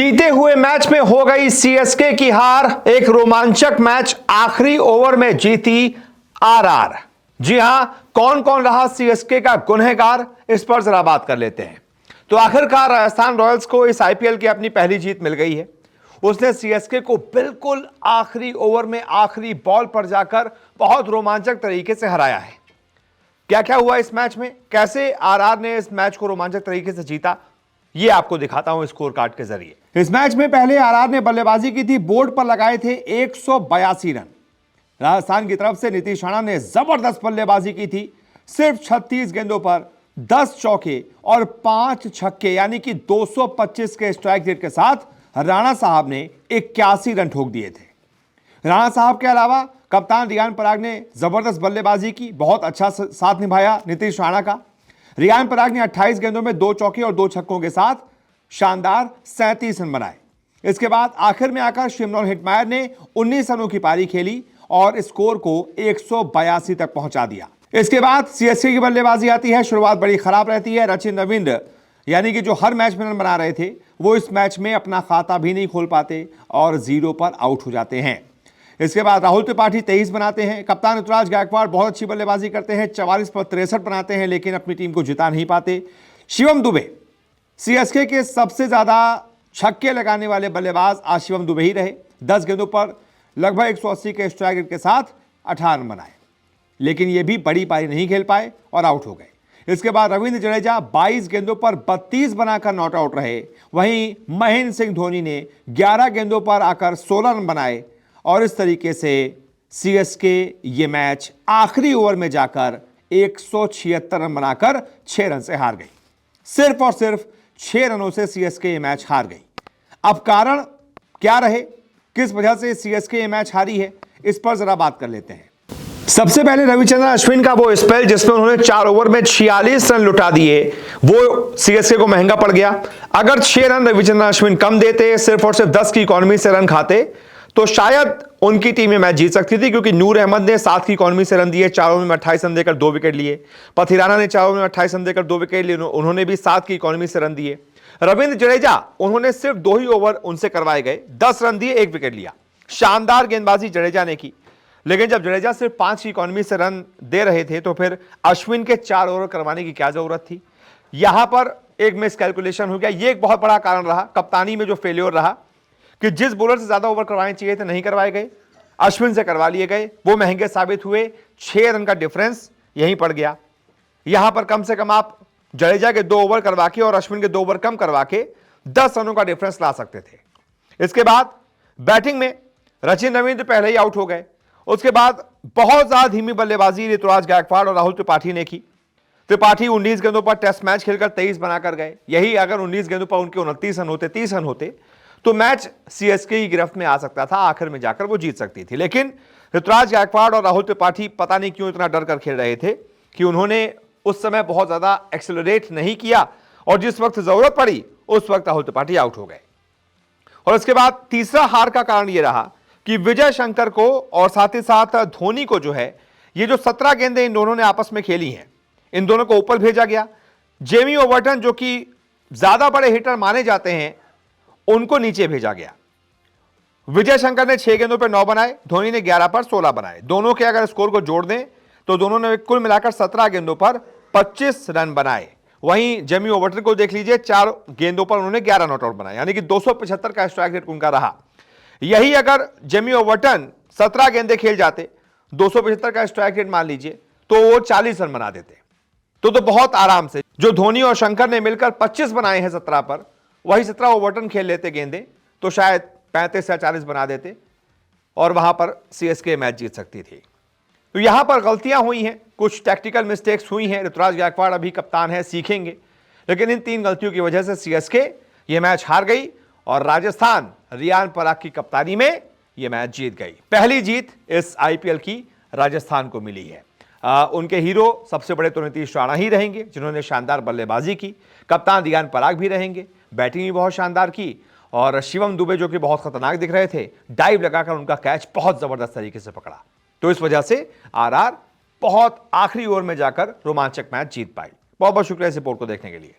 जीते हुए मैच में हो गई सीएसके की हार। एक रोमांचक मैच आखिरी ओवर में जीती आरआर। जी हां, कौन कौन रहा सीएसके का गुनहगार, इस पर जरा बात कर लेते हैं। तो आखिरकार राजस्थान रॉयल्स को इस आईपीएल की अपनी पहली जीत मिल गई है। उसने सीएसके को बिल्कुल आखिरी ओवर में आखिरी बॉल पर जाकर बहुत रोमांचक तरीके से हराया है। क्या क्या हुआ इस मैच में, कैसे आरआर ने इस मैच को रोमांचक तरीके से जीता, ये आपको दिखाता हूं स्कोर कार्ड के जरिए। इस मैच में पहले आरआर ने बल्लेबाजी की थी, बोर्ड पर लगाए थे 182 रन। राजस्थान की तरफ से नीतीश राणा ने जबरदस्त बल्लेबाजी की थी। सिर्फ 36 गेंदों पर 10 चौके और 5 छक्के यानी कि 225 के स्ट्राइक रेट के साथ राणा साहब ने 81 रन ठोक दिए थे। राणा साहब के अलावा कप्तान रियान पराग ने जबरदस्त बल्लेबाजी की, बहुत अच्छा साथ निभाया नीतीश राणा का। रियान पराग ने 28 गेंदों में 2 चौके और 2 छक्कों के साथ शानदार 37 रन बनाए। इसके बाद आखिर में आकर शिमरॉन हेटमायर ने 19 रनों की पारी खेली और स्कोर को 182 तक पहुंचा दिया। इसके बाद सीएसके की बल्लेबाजी आती है। शुरुआत बड़ी खराब रहती है। रचिन रविंद्र यानी कि जो हर मैच में रन बना रहे थे, वो इस मैच में अपना खाता भी नहीं खोल पाते और 0 पर आउट हो जाते हैं। इसके बाद राहुल त्रिपाठी 23 बनाते हैं। कप्तान ऋतुराज गायकवाड़ बहुत अच्छी बल्लेबाजी करते हैं, 44 पर 63 बनाते हैं, लेकिन अपनी टीम को जिता नहीं पाते। शिवम दुबे सीएसके के सबसे ज्यादा छक्के लगाने वाले बल्लेबाज आज शिवम दुबे ही रहे। 10 गेंदों पर लगभग 180 के स्ट्राइक रेट के साथ 18 रन बनाए, लेकिन ये भी बड़ी पारी नहीं खेल पाए और आउट हो गए। इसके बाद रविंद्र जडेजा 22 गेंदों पर 32 बनाकर नॉट आउट रहे। वहीं महेंद्र सिंह धोनी ने 11 गेंदों पर आकर 16 रन बनाए और इस तरीके से सीएसके ये मैच आखिरी ओवर में जाकर 176 रन बनाकर 6 रन से हार गई। सिर्फ और सिर्फ 6 रनों से सीएसके ये मैच हार गई। अब कारण क्या रहे, किस वजह से सीएसके ये मैच हारी है, इस पर जरा बात कर लेते हैं। सबसे पहले रविचंद्रन अश्विन का वो स्पेल जिसमें उन्होंने 4 ओवर में 46 रन लुटा दिए, वो सीएसके को महंगा पड़ गया। अगर 6 रन रविचंद्रन अश्विन कम देते, सिर्फ और सिर्फ 10 की इकॉनमी से रन खाते, तो शायद उनकी टीम में मैच जीत सकती थी, क्योंकि नूर अहमद ने 7 की इकॉनमी से रन दिए, 4 ओवर में 28 रन देकर 2 विकेट लिए। पथिराना ने 4 ओवर में 28 रन देकर 2 विकेट लिए, उन्होंने भी 7 की इकॉनमी से रन दिए। रविंद्र जडेजा, उन्होंने सिर्फ 2 ही ओवर उनसे करवाए गए, 10 रन दिए, 1 विकेट लिया। शानदार गेंदबाजी जडेजा ने की, लेकिन जब जडेजा सिर्फ 5 की इकॉनमी से रन दे रहे थे, तो फिर अश्विन के 4 ओवर करवाने की क्या जरूरत थी। यहां पर एक मिस कैलकुलेशन हो गया। यह एक बहुत बड़ा कारण रहा कप्तानी में जो फेल्योर रहा, कि जिस बॉलर से ज्यादा ओवर करवाने चाहिए थे नहीं करवाए गए, अश्विन से करवा लिए गए, वो महंगे साबित हुए। 6 रन का डिफरेंस यहीं पड़ गया। यहां पर कम से कम आप जडेजा के 2 ओवर करवा के और अश्विन के 2 ओवर कम करवा के 10 रनों का डिफरेंस ला सकते थे। इसके बाद बैटिंग में रचिन रविंद्र पहले ही आउट हो गए। उसके बाद बहुत ज्यादा धीमी बल्लेबाजी ऋतुराज गायकवाड़ और राहुल त्रिपाठी ने की। त्रिपाठी 19 गेंदों पर टेस्ट मैच खेलकर 23 बनाकर गए। यही अगर 19 गेंदों पर उनके 29 रन होते, 30 रन होते, तो मैच सीएसके की गिरफ्त में आ सकता था। आखिर में जाकर वो जीत सकती थी। लेकिन ऋतुराज गायकवाड़ और राहुल त्रिपाठी पता नहीं क्यों इतना डर कर खेल रहे थे कि उन्होंने उस समय बहुत ज्यादा एक्सेलरेट नहीं किया, और जिस वक्त जरूरत पड़ी उस वक्त राहुल त्रिपाठी आउट हो गए। और इसके बाद तीसरा हार का कारण यह रहा कि विजय शंकर को और साथ ही साथ धोनी को जो है, ये जो 17 गेंदें इन दोनों ने आपस में खेली हैं, इन दोनों को ऊपर भेजा गया। जेमी ओवर्टन जो कि ज्यादा बड़े हिटर माने जाते हैं, उनको नीचे भेजा गया। विजय शंकर ने 6 गेंदों पर 9 बनाए, धोनी ने 11 पर 16 बनाए। दोनों के अगर स्कोर को जोड़ दें तो दोनों ने कुल मिलाकर 17 गेंदों पर 25 रन बनाए। वहीं जेमी ओवर्टन को देख लीजिए, 4 गेंदों पर उन्होंने 11 नॉट आउट बनाए, यानी कि 275 का स्ट्राइक रेट उनका रहा। यही अगर जेमी ओवर्टन 17 गेंदें खेल जाते, 275 का स्ट्राइक रेट मान लीजिए, तो वो 40 रन बना देते। तो बहुत आराम से जो धोनी और शंकर ने मिलकर 25 बनाए हैं 17 पर, वही 17 ओवर्टन खेल लेते गेंदें, तो शायद 35 या 40 बना देते और वहां पर सीएसके मैच जीत सकती थी। तो यहां पर गलतियां हुई हैं, कुछ टैक्टिकल मिस्टेक्स हुई हैं। ऋतुराज गायकवाड़ अभी कप्तान है, सीखेंगे, लेकिन इन 3 गलतियों की वजह से सीएसके ये मैच हार गई और राजस्थान रियान पराग की कप्तानी में ये मैच जीत गई। पहली जीत इस आईपीएल की राजस्थान को मिली है। उनके हीरो सबसे बड़े तो नीतीश राणा ही रहेंगे, जिन्होंने शानदार बल्लेबाजी की। कप्तान रियान पराग भी रहेंगे, बैटिंग भी बहुत शानदार की। और शिवम दुबे जो कि बहुत खतरनाक दिख रहे थे, डाइव लगाकर उनका कैच बहुत जबरदस्त तरीके से पकड़ा। तो इस वजह से आरआर बहुत आखिरी ओवर में जाकर रोमांचक मैच जीत पाई। बहुत बहुत शुक्रिया इस रिपोर्ट को देखने के लिए।